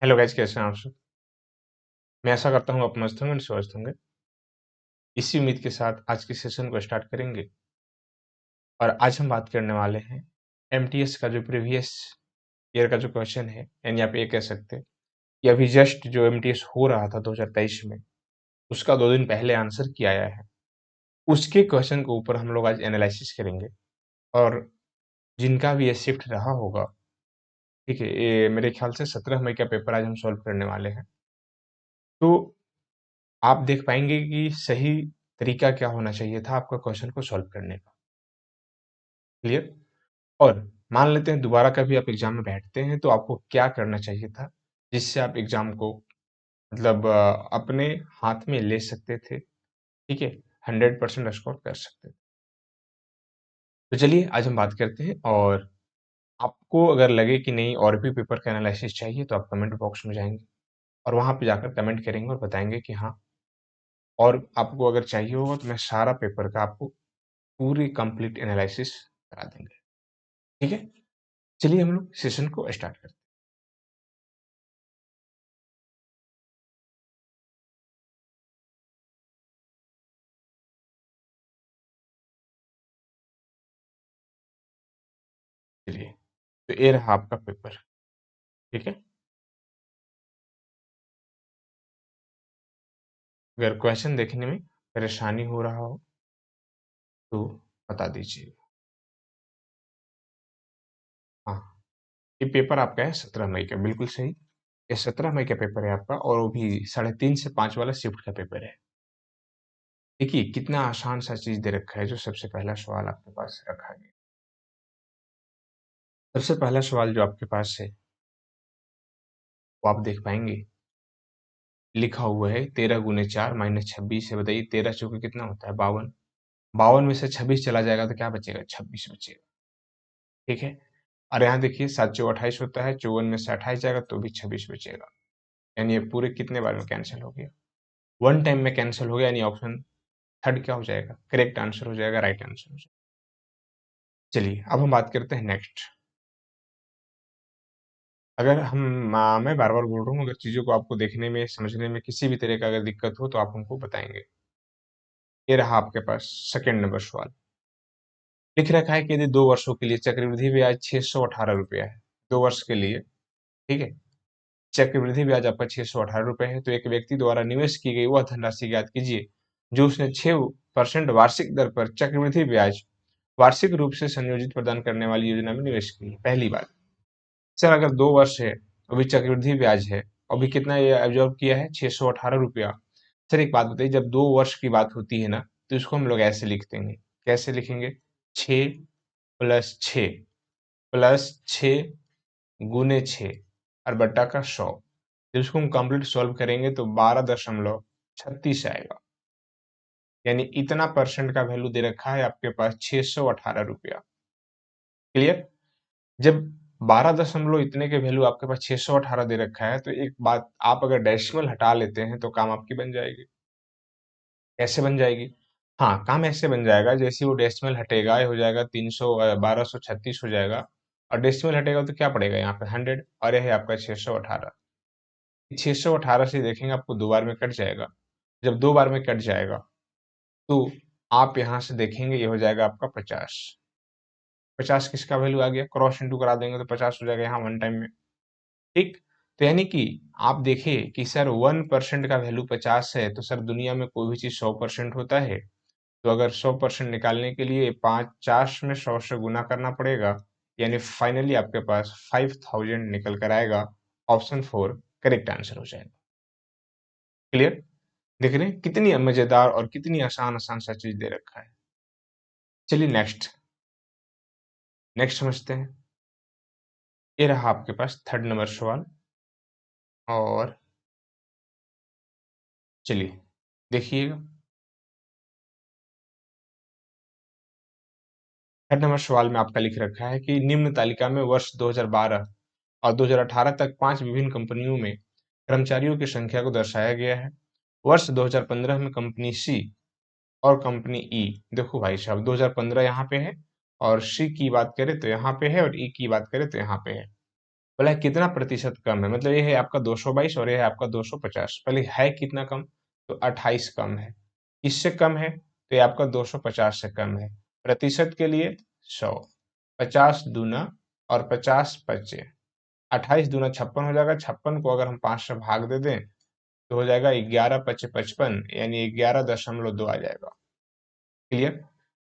Hello guys, कैसे हैं आप सब? मैं आशा करता हूँ आप मस्त होंगे और स्वस्थ होंगे। इसी उम्मीद के साथ आज के सेशन को स्टार्ट करेंगे और आज हम बात करने वाले हैं एमटीएस का जो प्रीवियस ईयर का जो क्वेश्चन है, यानी आप ये कह सकते हैं कि अभी जस्ट जो एमटीएस हो रहा था 2023 में, उसका 2 दिन पहले आंसर किया आया है। उसके क्वेश्चन के ऊपर हम लोग आज एनालिसिस करेंगे और जिनका भी ये शिफ्ट रहा होगा, ठीक है, ये मेरे ख्याल से 17 मई का पेपर आज हम सॉल्व करने वाले हैं। तो आप देख पाएँगे कि सही तरीका क्या होना चाहिए था आपका क्वेश्चन को सॉल्व करने का, क्लियर? और मान लेते हैं दोबारा कभी आप एग्ज़ाम में बैठते हैं, तो आपको क्या करना चाहिए था, जिससे आप एग्ज़ाम को मतलब अपने हाथ में ले सकते थे, ठीक है? 100% स्कोर कर सकते थे। तो चलिए आज हम बात करते हैं और आपको अगर लगे कि नहीं और भी पेपर का एनालिसिस चाहिए, तो आप कमेंट बॉक्स में जाएँगे और वहाँ पे जाकर कमेंट करेंगे और बताएँगे कि हाँ, और आपको अगर चाहिए होगा तो मैं सारा पेपर का आपको पूरी कंप्लीट एनालिसिस करा देंगे, ठीक है? चलिए हम लोग सेशन को स्टार्ट करते हैं। चलिए, तो ये रहा आपका पेपर, ठीक है? अगर क्वेश्चन देखने में परेशानी हो रहा हो तो बता दीजिए। हाँ, ये पेपर आपका है 17 मई का, बिल्कुल सही। ये 17 मई का पेपर है आपका और वो भी 3:30 से 5 वाला शिफ्ट का पेपर है। देखिए कितना आसान सा चीज़ दे रखा है, जो सबसे पहला सवाल आपके पास रखा गया। सबसे पहला सवाल जो आपके पास है, वो आप देख पाएँगे, लिखा हुआ है 13 गुने 4 माइनस 26 है। बताइए 13 चौके कितना होता है? 52। 52 में से 26 चला जाएगा तो क्या बचेगा? 26 बचेगा, ठीक है? और यहाँ देखिए 7 चौक 28 होता है, 54 में से 28 जाएगा तो भी 26 बचेगा। यानी ये पूरे कितने बार में कैंसल हो गया? वन टाइम में कैंसल हो गया, यानी ऑप्शन थर्ड क्या हो जाएगा? करेक्ट आंसर हो जाएगा, राइट आंसर हो जाएगा। चलिए अब हम बात करते हैं नेक्स्ट। अगर मैं बार बार बोल रहा हूँ, अगर चीज़ों को आपको देखने में समझने में किसी भी तरह का अगर दिक्कत हो तो आप हमको बताएंगे। ये रहा आपके पास सेकंड नंबर सवाल। लिख रखा है कि यदि 2 वर्षों के लिए चक्रवृद्धि ब्याज 618 रुपया है, 2 वर्ष के लिए, ठीक है, चक्रवृद्धि ब्याज आपका 618 रुपये है, तो एक व्यक्ति द्वारा निवेश की गई वह धनराशि ज्ञात कीजिए जो उसने 6% वार्षिक दर पर चक्रवृद्धि ब्याज वार्षिक रूप से संयोजित प्रदान करने वाली योजना में निवेश की है। पहली बात, सर अगर 2 वर्ष है, अभी चक्रवृद्धि ब्याज है, अभी कितना ये एब्जॉर्ब किया है? 618 रुपया। सर एक बात बताइए, जब 2 वर्ष की बात होती है ना, तो इसको हम लोग ऐसे लिखते हैं, कैसे लिखेंगे? 6 + 6 + 6 गुने 6 और बट्टा का 100। जब इसको हम कंप्लीट सॉल्व करेंगे तो 12.36 आएगा। यानी इतना परसेंट का वैल्यू दे रखा है आपके पास 618 रुपया। क्लियर? जब 12 दशमलव इतने के वैल्यू आपके पास 618 दे रखा है, तो एक बात, आप अगर डेसिमल हटा लेते हैं तो काम आपकी बन जाएगी। कैसे बन जाएगी? हाँ, काम ऐसे बन जाएगा, जैसे वो डेसिमल हटेगा, ये हो जाएगा 1236 हो जाएगा और डेसिमल हटेगा तो क्या पड़ेगा यहाँ पे? 100, और ये है आपका 618। 618 से देखेंगे आपको 2 बार में कट जाएगा। जब 2 बार में कट जाएगा, तो आप यहाँ से देखेंगे ये हो जाएगा आपका 50। 50 किसका वैल्यू आ गया? क्रॉस इंटू करा देंगे तो 50 हो जाएगा यहाँ वन टाइम में। ठीक? तो यानी कि आप देखिए कि सर 1% का वैल्यू 50 है, तो सर दुनिया में कोई भी चीज़ 100% होता है। तो अगर 100% निकालने के लिए 50 में 100 से गुना करना पड़ेगा, यानी फाइनली आपके पास 5000 निकल कर आएगा। ऑप्शन 4 करेक्ट आंसर हो जाएगा। क्लियर? देख रहे हैं कितनी मजेदार और कितनी आसान आसान सा चीज दे रखा है। चलिए नेक्स्ट नेक्स्ट समझते हैं। ये रहा आपके पास थर्ड नंबर सवाल और चलिए देखिएगा। थर्ड नंबर सवाल में आपका लिख रखा है कि निम्न तालिका में वर्ष 2012 और 2018 तक 5 विभिन्न कंपनियों में कर्मचारियों की संख्या को दर्शाया गया है। वर्ष 2015 में कंपनी सी और कंपनी ई, देखो भाई साहब 2015 यहाँ पे है और सी की बात करें तो यहाँ पे है और ई की बात करें तो यहाँ पे है। बोला है कितना प्रतिशत कम है, मतलब ये है आपका 222 और ये है आपका 250। पहले है कितना कम, तो 28 कम है। किससे कम है, तो ये आपका 250 से कम है। प्रतिशत के लिए 100, 50 दूना और 50 पचे, 28 दूना 56 हो जाएगा। 56 को अगर हम 5 से भाग दे दें तो हो जाएगा 11 पचे 55, यानी 11.2 आ जाएगा। क्लियर।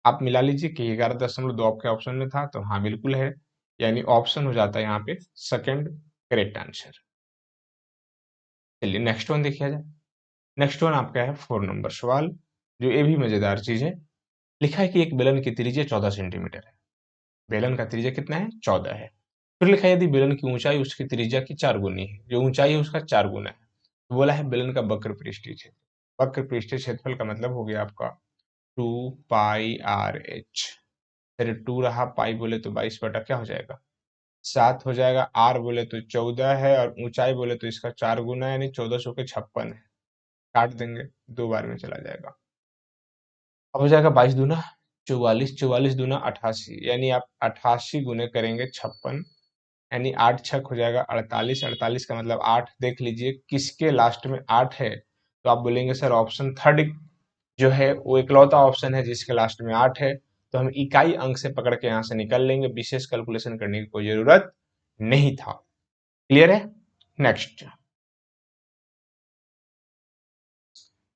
आप मिला लीजिए कि 11.2 आपके ऑप्शन में था, तो हाँ बिल्कुल है, यानी ऑप्शन हो जाता है यहाँ पे सेकंड करेक्ट आंसर। चलिए नेक्स्ट वन देखिए जाए। नेक्स्ट वन आपका है 4 नंबर सवाल, जो ये भी मजेदार चीज है। लिखा है कि एक बेलन की त्रिज्या 14 सेंटीमीटर है। बेलन का त्रिज्या कितना है, 14 है। फिर लिखा है यदि बेलन की ऊंचाई उसकी त्रिज्या की 4 गुनी है, जो ऊंचाई है उसका 4 गुना है। तो बोला है बेलन का वक्र पृष्ठीय क्षेत्र। वक्र पृष्ठीय क्षेत्रफल का मतलब हो गया आपका 2 पाई आर एच। फिर 2 रहा, पाई बोले तो 22 बटा क्या हो जाएगा, 7 हो जाएगा। आर बोले तो 14 है और ऊंचाई बोले तो इसका 4 गुना है, यानी 14 सौ के 56 है। काट देंगे, 2 बार में चला जाएगा। अब हो जाएगा 22 दूना 44, 44 दूना 88, यानी आप 88 गुने करेंगे 56, यानी 8 छक हो जाएगा 48। 48 का मतलब 8 देख लीजिए किसके लास्ट में 8 है, तो आप बोलेंगे सर ऑप्शन थर्ड जो है वो इकलौता ऑप्शन है जिसके लास्ट में 8 है। तो हम इकाई अंक से पकड़ के यहाँ से निकल लेंगे, विशेष कैलकुलेशन करने की कोई जरूरत नहीं था। क्लियर है। नेक्स्ट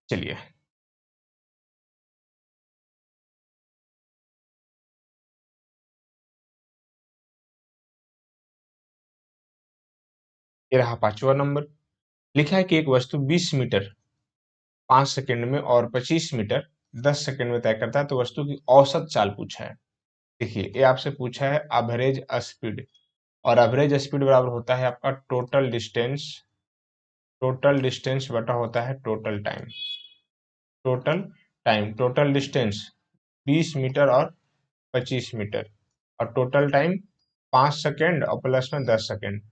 चलिए, ये रहा 5वां नंबर। लिखा है कि एक वस्तु 20 मीटर 5 सेकंड में और 25 मीटर 10 सेकंड में तय करता है, तो वस्तु की औसत चाल पूछा है। देखिए ये आपसे पूछा है एवरेज स्पीड, और एवरेज स्पीड बराबर होता है आपका टोटल डिस्टेंस, टोटल डिस्टेंस बटा होता है total time. Total time, total distance 20 metre और 25 मीटर, और टोटल टाइम 5 सेकेंड और प्लस में 10 सेकेंड।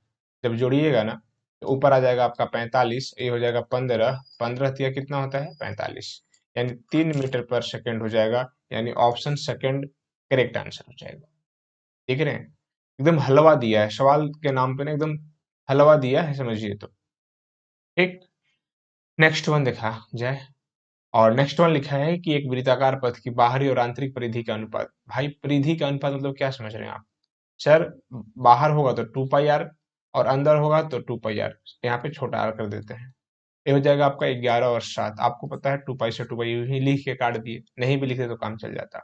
जब जोड़िएगा ना तो ऊपर आ जाएगा आपका 45, ये हो जाएगा 15, 15 तिया कितना होता है 45, यानी 3 मीटर पर सेकेंड हो जाएगा, यानी ऑप्शन सेकेंड करेक्ट आंसर हो जाएगा। देख रहे हैं, एकदम हलवा दिया है सवाल के नाम पे ना, एकदम हलवा दिया है समझिए तो। ठीक। नेक्स्ट वन देखा जाए, और नेक्स्ट वन लिखा है कि एक वृत्ताकार पथ की बाहरी और आंतरिक परिधि का अनुपात। भाई परिधि का अनुपात मतलब क्या समझ रहे हैं आप, सर बाहर होगा तो 2 पाई आर और अंदर होगा तो 2 पाई आर, यहाँ पे छोटा आर कर देते हैं। ये हो जाएगा आपका 11 और 7। आपको पता है 2 पाई से 2 पाई यूं ही लिख के काट दिए, नहीं भी लिखे तो काम चल जाता।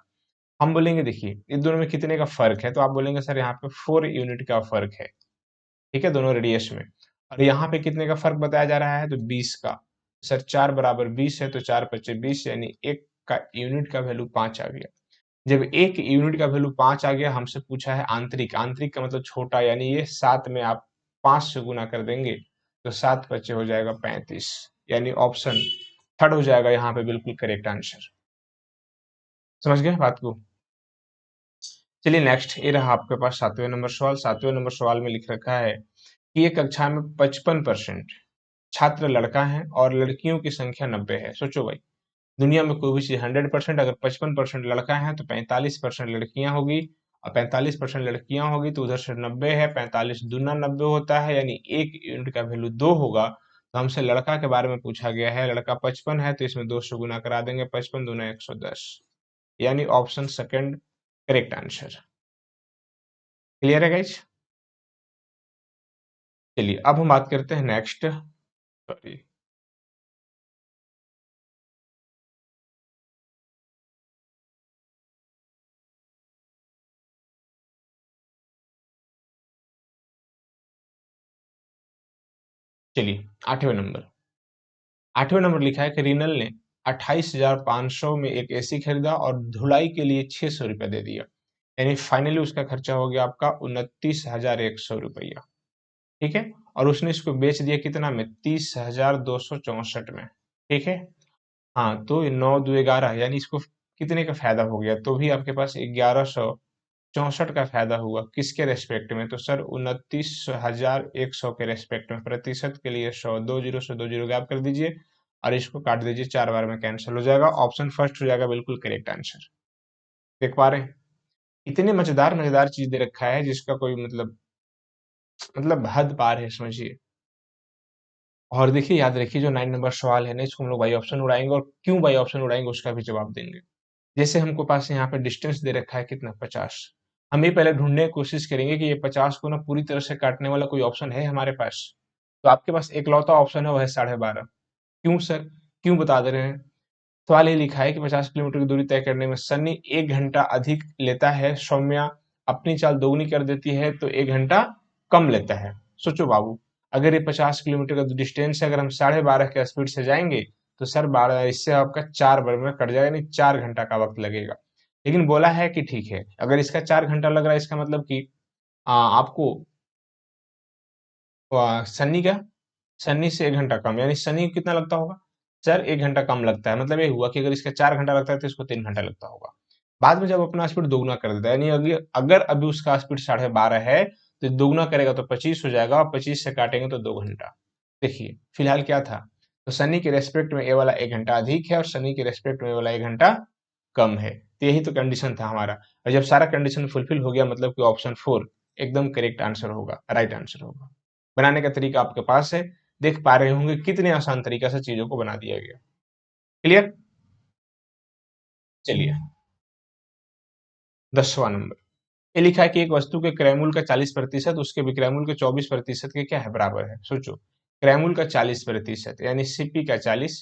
हम बोलेंगे देखिए इन दोनों में कितने का फर्क है, तो आप बोलेंगे सर यहाँ पे 4 यूनिट का फर्क है। ठीक है, दोनों रेडियस में। और यहाँ पे कितने का फर्क बताया जा रहा है, तो 20 का। सर 4 बराबर 20 है, तो 4 पच्चे 20, यानी एक का यूनिट का वैल्यू 5 आ गया। जब एक यूनिट का वैल्यू 5 आ गया, हमसे पूछा है आंतरिक। आंतरिक का मतलब छोटा, यानी ये 7 में आप 5 से गुना कर देंगे तो 7 पच्चे हो जाएगा 35, यानी ऑप्शन थर्ड हो जाएगा यहाँ पे बिल्कुल करेक्ट आंसर। समझ गए बात को। चलिए नेक्स्ट, ये रहा आपके पास 7वें नंबर सवाल। 7वें नंबर सवाल में लिख रखा है कि एक कक्षा में 55% छात्र लड़का है और लड़कियों की संख्या 90 है। सोचो भाई, दुनिया में कोई भी चीज 100%, अगर 55% लड़का है तो 45% लड़कियां होगी, और 45% लड़कियां होगी तो उधर से 90 है, 45 दूना 90 होता है, यानी एक यूनिट का वैल्यू 2 होगा। तो हमसे लड़का के बारे में पूछा गया है, लड़का 55 है तो इसमें 2 से गुना करा देंगे, 55 दूना 110, यानी option second correct answer. Clear है गाइज। चलिए अब हम बात करते हैं नेक्स्ट, सॉरी, चलिए 8वें नंबर। 8वें नंबर लिखा है कि रिनल ने 28,500 में एक एसी खरीदा और धुलाई के लिए 600 रुपया दे दिया, यानी फाइनली उसका खर्चा हो गया आपका 29,100 रुपया। ठीक है, और उसने इसको बेच दिया कितना में, 30,264 में। ठीक है। हाँ तो 9 2 11, यानी इसको कितने का फायदा हो गया, तो भी आपके पास 1164 का फायदा हुआ। किसके रेस्पेक्ट में, तो सर 29,100 के रेस्पेक्ट में। प्रतिशत के लिए 100, 2 जीरो से 2 जीरो गैप कर दीजिए और इसको काट दीजिए, 4 बार में कैंसिल हो जाएगा, ऑप्शन फर्स्ट हो जाएगा बिल्कुल करेक्ट आंसर। देख पा रहे हैं, इतने मजेदार मजेदार चीज दे रखा है जिसका कोई मतलब मतलब हद पार है, समझिए। और देखिए, याद रखिए, जो 9 नंबर सवाल है ना, इसको हम लोग बाई ऑप्शन उड़ाएंगे, और क्यों बाई ऑप्शन उड़ाएंगे उसका भी जवाब देंगे। जैसे हमको पास यहाँ पे डिस्टेंस दे रखा है कितना, 50। हम ये पहले ढूंढने की कोशिश करेंगे कि ये 50 को ना पूरी तरह से काटने वाला कोई ऑप्शन है हमारे पास। तो आपके पास एकलौता ऑप्शन है, वह है 12.5। क्यों सर, क्यों बता दे रहे हैं? सवाल ये लिखा है कि 50 किलोमीटर की दूरी तय करने में सन्नी 1 घंटा अधिक लेता है, सौम्या अपनी चाल दोगुनी कर देती है तो 1 घंटा कम लेता है। सोचो बाबू, अगर ये 50 किलोमीटर का डिस्टेंस है, अगर हम 12.5 के स्पीड से जाएंगे तो सर 12 इससे आपका 4 बार में कट जाएगा, नहीं 4 घंटा का वक्त लगेगा। लेकिन बोला है कि ठीक है, अगर इसका 4 घंटा लग रहा है, इसका मतलब कि आपको सन्नी का, सन्नी से 1 घंटा कम, यानी सन्नी को कितना लगता होगा? सर 1 घंटा कम लगता है, मतलब ये हुआ कि अगर इसका 4 घंटा लगता है तो इसको 3 घंटा लगता होगा। बाद में जब अपना स्पीड दोगुना कर देता है, यानी अगर अगर अभी उसका स्पीड 12.5 है, तो दोगुना करेगा तो 25 हो जाएगा, और 25 से काटेंगे तो 2 घंटा। देखिए फिलहाल क्या था, तो सनी के रेस्पेक्ट में ए वाला 1 घंटा अधिक है, और सनी के रेस्पेक्ट में ए वाला 1 घंटा कम है। तो यही तो कंडीशन था हमारा, और जब सारा कंडीशन फुलफिल हो गया, मतलब कि ऑप्शन 4 एकदम करेक्ट आंसर होगा, राइट आंसर होगा। बनाने का तरीका आपके पास है, देख पा रहे होंगे कितने आसान तरीका से चीजों को बना दिया गया। क्लियर? चलिए, 10वां नंबर। ये लिखा है कि एक वस्तु के क्रय मूल्य का 40% उसके विक्रय मूल्य के 24% के क्या है, बराबर है। सोचो, क्रय मूल्य का 40% यानी सीपी का 40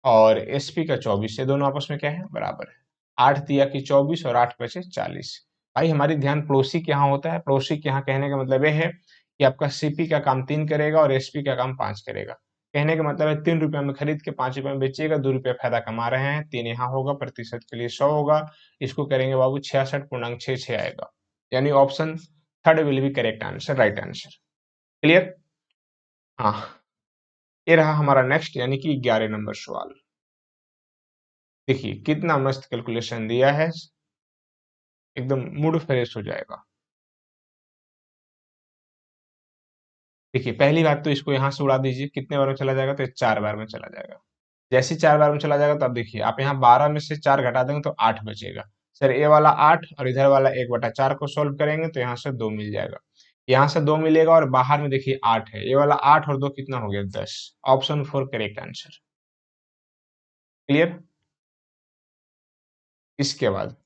और एसपी का 24, ये दोनों आपस में क्या है, बराबर है। 8 तिया की 24 और 8 बचे 40। भाई हमारी ध्यान पड़ोसी के यहाँ होता है, पड़ोसी के यहाँ कहने का मतलब ये है कि आपका सीपी का काम 3 करेगा और एसपी का काम 5 करेगा। कहने का मतलब है 3 रुपए में खरीद के 5 रुपए में बेचिएगा, 2 रुपए फायदा कमा रहे हैं। 3 यहाँ होगा, प्रतिशत के लिए 100 होगा। इसको करेंगे बाबू 66.66 आएगा, यानी option third will be correct answer, right answer. Clear? हाँ, ये रहा हमारा नेक्स्ट, यानी कि 11 नंबर सवाल। देखिए कितना मस्त कैलकुलेशन दिया है, एकदम मूड फ्रेश हो जाएगा। देखिए पहली बात तो इसको यहाँ से उड़ा दीजिए, कितने बार में चला जाएगा, तो ये 4 बार में चला जाएगा। जैसे ही 4 बार में चला जाएगा, तो अब देखिए आप यहाँ 12 में से 4 घटा देंगे तो 8 बचेगा। सर ये वाला 8 और इधर वाला 1/4 को सोल्व करेंगे तो यहाँ से 2 मिल जाएगा। यहाँ से 2 मिलेगा, और बाहर में देखिए 8 है, ये वाला 8 और 2 कितना हो गया, 10। Option 4 correct answer. क्लियर? इसके बाद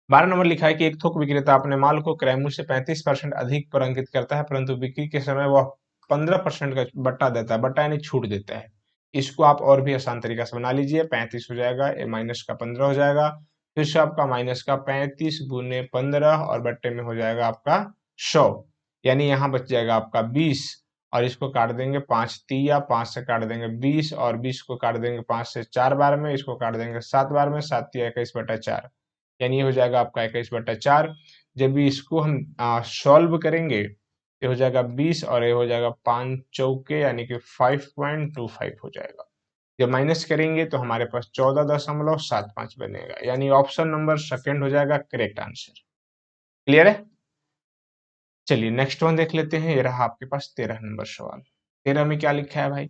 12 नंबर लिखा है कि एक थोक विक्रेता अपने माल को क्रय मूल्य से 35% अधिक पर अंकित करता है, परंतु बिक्री के समय वह 15% का बट्टा देता है, बट्टा यानी छूट देता है। इसको आप और भी आसान तरीका से बना लीजिए, 35 हो जाएगा, ए माइनस का 15 हो जाएगा, फिर से आपका माइनस का 35 गुने 15 और बट्टे में हो जाएगा आपका 100, यानी यहाँ बच जाएगा आपका 20। और इसको काट देंगे 5 तिया, 5 से काट देंगे 20, और 20 को काट देंगे 5 से 4 बार में, इसको काट देंगे 7 बार में, 7 तिया 21/4, यानी ये हो जाएगा आपका 21/4। जब भी इसको हम सॉल्व करेंगे, ये हो जाएगा 20 और ये हो जाएगा 5 चौके, यानी कि 5.25 हो जाएगा। जब माइनस करेंगे तो हमारे पास 14.75 बनेगा, यानी ऑप्शन नंबर सेकंड हो जाएगा करेक्ट आंसर। क्लियर है? चलिए नेक्स्ट वन देख लेते हैं, ये रहा आपके पास 13 नंबर सवाल। 13 में क्या लिखा है भाई?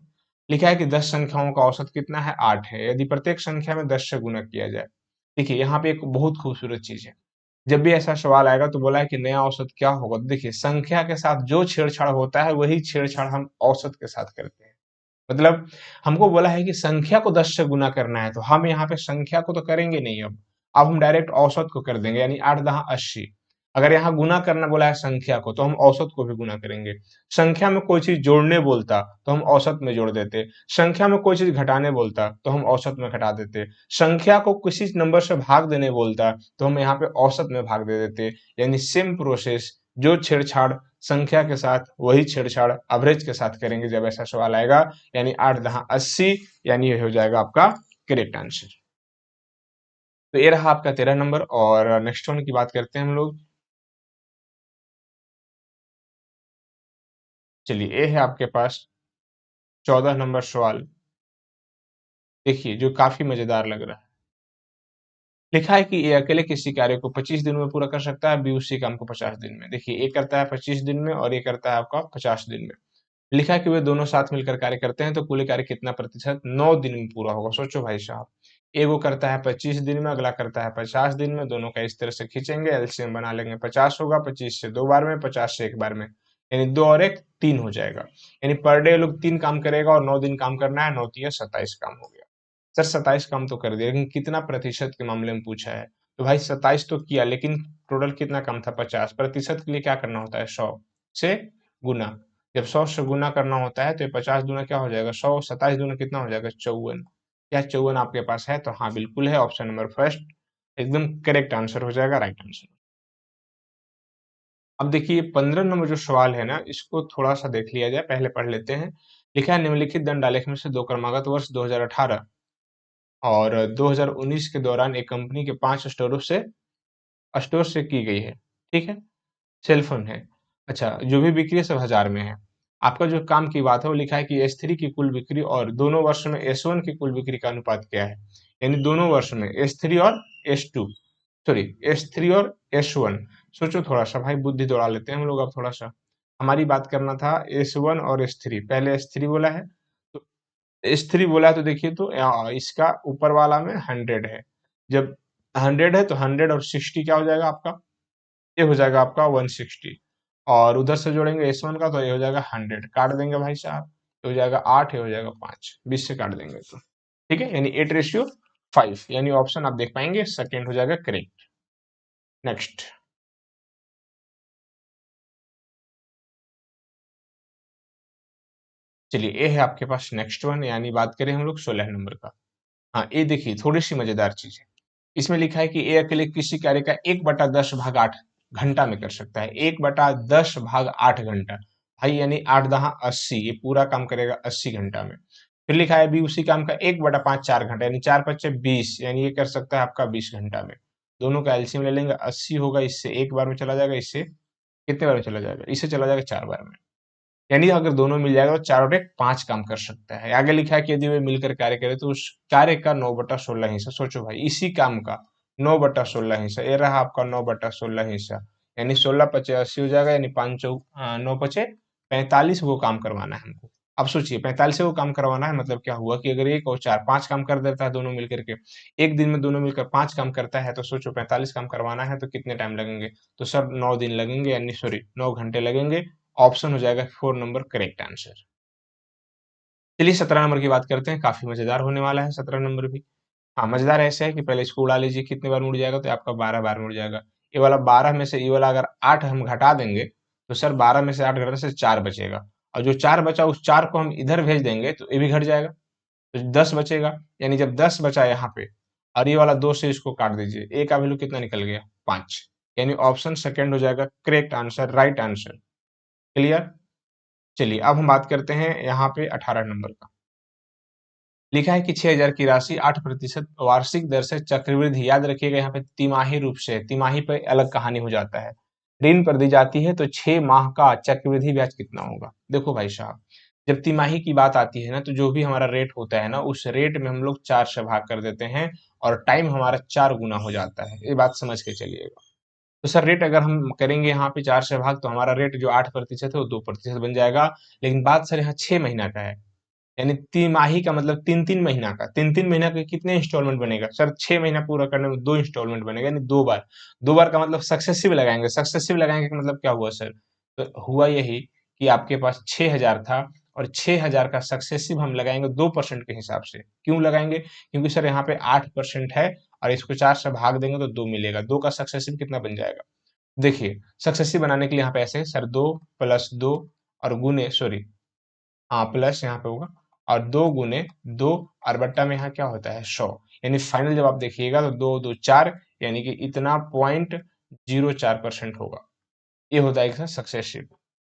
लिखा है कि 10 संख्याओं का औसत कितना है, 8 है, यदि प्रत्येक संख्या में 10 से गुना किया जाए। देखिए यहाँ पे एक बहुत खूबसूरत चीज है, जब भी ऐसा सवाल आएगा तो बोला है कि नया औसत क्या होगा। तो देखिए संख्या के साथ जो छेड़छाड़ होता है, वही छेड़छाड़ हम औसत के साथ करते हैं। मतलब हमको बोला है कि संख्या को 10 से गुना करना है, तो हम यहाँ पे संख्या को तो करेंगे नहीं। अब हम डायरेक्ट औसत को कर देंगे, यानी 8 दहा 80। अगर यहाँ गुना करना बोला है संख्या को, तो हम औसत को भी गुना करेंगे। संख्या में कोई चीज जोड़ने बोलता तो हम औसत में जोड़ देते, संख्या में कोई चीज घटाने बोलता तो हम औसत में घटा देते, संख्या को किसी नंबर से भाग देने बोलता तो हम यहाँ पे औसत में भाग दे देते। यानी सेम प्रोसेस, जो छेड़छाड़ संख्या के साथ, वही छेड़छाड़ एवरेज के साथ करेंगे जब ऐसा सवाल आएगा। यानी 8 दहा 80, यानी ये हो जाएगा आपका करेक्ट आंसर। तो ये रहा आपका 13 नंबर, और नेक्स्ट वन की बात करते हैं हम लोग। चलिए ये है आपके पास 14 नंबर सवाल। देखिए जो काफी मजेदार लग रहा है। लिखा है कि ये अकेले किसी कार्य को 25 दिन में पूरा कर सकता है, बी उसी काम को 50 दिन में। देखिए ये करता है 25 दिन में, और ये करता है आपका 50 दिन में। लिखा है कि वे दोनों साथ मिलकर कार्य करते हैं, तो कुल कार्य कितना प्रतिशत 9 दिन में पूरा होगा। सोचो भाई साहब, एगो करता है 25 दिन में, अगला करता है 50 दिन में, दोनों का इस तरह से खींचेंगे, एलसीएम बना लेंगे, 50 होगा, 25 से 2 बार में, 50 से 1 बार में, यानी 2 और 1 3 हो जाएगा। यानी पर डे लोग 3 काम करेगा और 9 दिन काम करना है, 9 तिया 27 काम हो गया। सर 27 काम तो कर दिया, लेकिन कितना प्रतिशत के मामले में पूछा है? तो भाई 27 तो किया, लेकिन टोटल कितना काम था? 50। प्रतिशत के लिए क्या करना होता है? 100 से गुना। जब 100 से गुना करना होता है तो ये 50 दूना क्या हो जाएगा? 100, 27 दूना कितना हो जाएगा? 54। क्या 54 आपके पास है? तो हाँ बिल्कुल है, ऑप्शन नंबर फर्स्ट एकदम करेक्ट आंसर हो जाएगा, राइट आंसर। अब देखिए 15 नंबर जो सवाल है ना, इसको थोड़ा सा देख लिया जाए, पहले पढ़ लेते हैं। लिखा है निम्नलिखित दंड आलेख में से दो क्रमागत वर्ष 2018 और 2019 के दौरान एक कंपनी के 5 स्टोर से की गई है। ठीक है, सेलफोन है। अच्छा, जो भी बिक्री है सब हजार में है। आपका जो काम की बात है वो लिखा है कि S3 की कुल बिक्री और दोनों वर्ष में S1 की कुल बिक्री का अनुपात क्या है? यानी दोनों वर्ष में S3 और S2, सॉरी S3 और S1। सोचो थोड़ा सा भाई, बुद्धि दौड़ा लेते हैं हम लोग अब थोड़ा सा। हमारी बात करना था S1 और S3, पहले S3 बोला है तो S3 बोला है तो देखिए तो इसका ऊपर वाला में 100 है। जब 100 है तो 100 और 60 क्या हो जाएगा आपका? ये हो जाएगा आपका 160। और उधर से जोड़ेंगे S1 का तो ये हो जाएगा 100, काट देंगे भाई साहब, ये हो जाएगा 8, ये हो जाएगा 5, 20 से काट देंगे तो ठीक है, यानी 8:5, यानी ऑप्शन आप देख पाएंगे सेकेंड हो जाएगा करेक्ट। नेक्स्ट, चलिए ये है आपके पास नेक्स्ट वन, यानी बात करें हम लोग 16 नंबर का। हाँ ये देखिए थोड़ी सी मजेदार चीज है। इसमें लिखा है कि ए अकेले किसी कार्य का 1/10 भाग 8 घंटा में कर सकता है। 1/10 भाग 8 घंटा, भाई यानी 8×10 = 80, ये पूरा काम करेगा 80 घंटा में। फिर लिखा है बी उसी काम का 1/5 4 घंटा, यानी 4×5 = 20, यानी ये कर सकता है आपका 20 घंटा में। दोनों का एलसीएम ले लेंगे, 80 होगा, इससे एक बार में चला जाएगा, इससे कितने बार में चला जाएगा? इससे चला जाएगा 4 बार में। यानी अगर दोनों मिल जाएगा तो 4 और 1 5 काम कर सकता है। आगे लिखा है कि यदि वे मिलकर कार्य करें तो उस कार्य का 9/16 हिस्सा, सोचो भाई इसी काम का 9/16 हिस्सा, ये रहा आपका 9/16 हिस्सा, यानी 16×5 = 80 हो जाएगा, यानी 9×5 = 45 वो काम करवाना है हमको। अब सोचिए 45 से वो काम करवाना है, मतलब क्या हुआ कि अगर एक और 4 5 काम कर देता है दोनों मिलकर के, एक दिन में दोनों मिलकर 5 काम करता है, तो सोचो 45 काम करवाना है तो कितने टाइम लगेंगे? तो सर 9 दिन लगेंगे, यानी सॉरी 9 घंटे लगेंगे। ऑप्शन हो जाएगा 4 नंबर करेक्ट आंसर। चलिए 17 नंबर की बात करते हैं, काफी मजेदार होने वाला है 17 नंबर भी। हाँ मजेदार ऐसे है कि पहले इसको उड़ा लीजिए, कितने बार मुड़ जाएगा? तो आपका 12 बार मुड़ जाएगा। ये वाला 12 में से ये वाला अगर 8 हम घटा देंगे तो सर 12 में से 8 घटाने से 4 बचेगा, और जो 4 बचा उस 4 को हम इधर भेज देंगे तो ये भी घट जाएगा, तो 10 बचेगा। यानी जब 10 बचा यहाँ पे और ये वाला 2 से इसको काट दीजिए, ए का वैल्यू कितना निकल गया? 5, यानी ऑप्शन सेकंड हो जाएगा correct answer, right answer. Clear? चलिए अब हम बात करते हैं यहाँ पे 18 नंबर का। लिखा है कि 6,000 की राशि 8% वार्षिक दर से चक्रवृद्धि, याद रखिएगा यहाँ पे तिमाही रूप से, तिमाही पे अलग कहानी हो जाता है, ऋण पर दी जाती है तो 6 माह का चक्रवृद्धि ब्याज कितना होगा? देखो भाई साहब, जब तिमाही की बात आती है ना तो जो भी हमारा रेट होता है ना, उस रेट में हम लोग 4 से भाग कर देते हैं और टाइम हमारा 4 गुना हो जाता है, ये बात समझ के चलिएगा। तो सर रेट अगर हम करेंगे यहाँ पे 4 से भाग, तो हमारा रेट जो 8% है वो 2% बन जाएगा। लेकिन बात सर यहाँ 6 महीना का है, यानी तिमाही का मतलब 3-3 महीना का, 3-3 महीना के कितने इंस्टॉलमेंट बनेगा? सर 6 महीना पूरा करने में 2 इंस्टॉलमेंट बनेगा, यानी 2 बार। 2 बार का मतलब सक्सेसिव लगाएंगे, सक्सेसिव लगाएंगे का मतलब क्या हुआ सर? तो हुआ यही कि आपके पास 6,000 था और 6,000 का सक्सेसिव हम लगाएंगे 2% के हिसाब से। क्यों लगाएंगे? क्योंकि सर यहाँ पे 8% है और इसको 4 से भाग देंगे तो 2 मिलेगा, 2 का सक्सेसिव कितना बन जाएगा? देखिए सक्सेसिव बनाने के लिए यहाँ पे ऐसे सर 2+2 और गुने, सॉरी हाँ प्लस यहाँ पे होगा, और 2 × 2 और बट्टा में यहाँ क्या होता है? 100, यानी फाइनल जब आप देखिएगा तो 2×2 = 4, यानी कि इतना 0.04% होगा। ये होता है एक सक्सेसिव।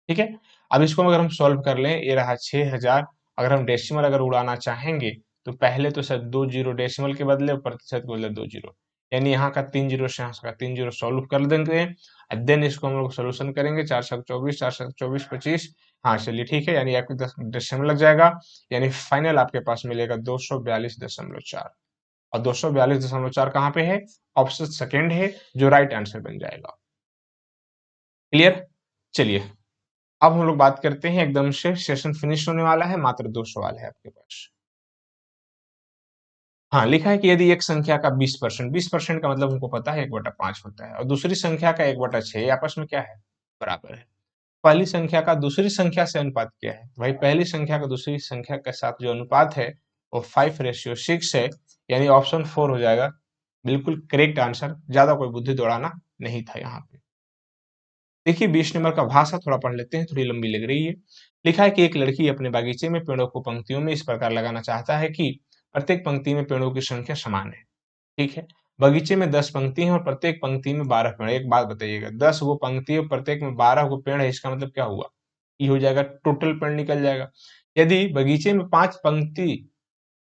ठीक है, अब इसको अगर हम सॉल्व कर लें, ये रहा 6,000, अगर हम डेसिमल अगर उड़ाना चाहेंगे तो पहले तो सर 2 जीरो डेसिमल के बदले और प्रतिशत के बदले 2 जीरो, यानी यहाँ का 3 जीरो से यहाँ का 3 जीरो सॉल्व कर देंगे, और देन इसको हम लोग सोल्यूशन करेंगे। 4×7 = 24, 4×7 = 24, हाँ चलिए ठीक है, यानी आपको 10 डेसिमल लग जाएगा, यानी फाइनल आपके पास मिलेगा 242.4, और 242.4 कहाँ पे है? ऑप्शन सेकेंड है, जो राइट आंसर बन जाएगा। क्लियर? चलिए अब हम लोग बात करते हैं, एकदम से सेशन फिनिश होने वाला है, मात्र 2 सवाल है आपके पास। हाँ, लिखा है कि यदि एक संख्या का 20%, 20% का मतलब हमको पता है 1/5 होता है और दूसरी संख्या का 1/6 आपस में क्या है? बराबर है। पहली संख्या का दूसरी संख्या से अनुपात क्या है? भाई पहली संख्या का दूसरी संख्या के साथ जो अनुपात है वो 5:6 है, यानी ऑप्शन 4 हो जाएगा बिल्कुल करेक्ट आंसर। ज्यादा कोई बुद्धि दौड़ाना नहीं था यहाँ पे। देखिए 20 नंबर का भाषा थोड़ा पढ़ लेते हैं, थोड़ी लंबी लग रही है। लिखा है कि एक लड़की अपने बागीचे में पेड़ों को पंक्तियों में इस प्रकार लगाना चाहता है कि प्रत्येक पंक्ति में पेड़ों की संख्या समान है। ठीक है। बगीचे में 10 पंक्ति हैं और प्रत्येक पंक्ति में 12 पेड़। एक बात बताइएगा, 10 वो पंक्ति और प्रत्येक में 12 गो पेड़ है, इसका मतलब क्या हुआ? ये हो जाएगा टोटल पेड़ निकल जाएगा। यदि बगीचे में 5 पंक्ति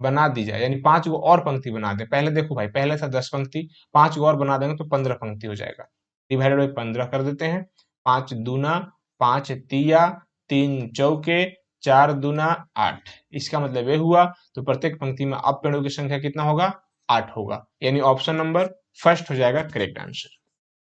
बना दी जाए, यानी 5 गो और पंक्ति बना दे। पहले देखो भाई, पहले था 10 पंक्ति, 5 गो और बना देंगे तो 15 पंक्ति हो जाएगा। डिवाइडेड बाई 15 कर देते हैं। 5 दूना 5 तिया 3 चौके 4 दूना 8। इसका मतलब ये हुआ तो प्रत्येक पंक्ति में अब पेड़ों की संख्या कितना होगा? 8 होगा, यानी ऑप्शन नंबर फर्स्ट हो जाएगा करेक्ट आंसर।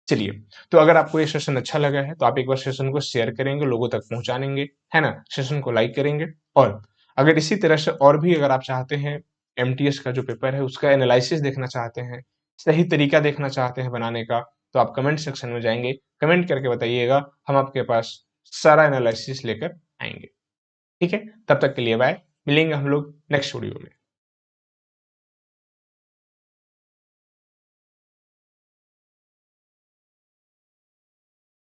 चलिए, तो अगर आपको ये सेशन अच्छा लगा है तो आप एक बार सेशन को शेयर करेंगे, लोगों तक पहुंचाएंगे, है ना? सेशन को लाइक करेंगे। और अगर इसी तरह से और भी अगर आप चाहते हैं, एमटीएस का जो पेपर है उसका एनालिसिस देखना चाहते हैं, सही तरीका देखना चाहते हैं बनाने का, तो आप कमेंट सेक्शन में जाएंगे, कमेंट करके बताइएगा, हम आपके पास सारा एनालिसिस लेकर आएंगे। ठीक है, तब तक के लिए बाय। मिलेंगे हम लोग नेक्स्ट वीडियो में।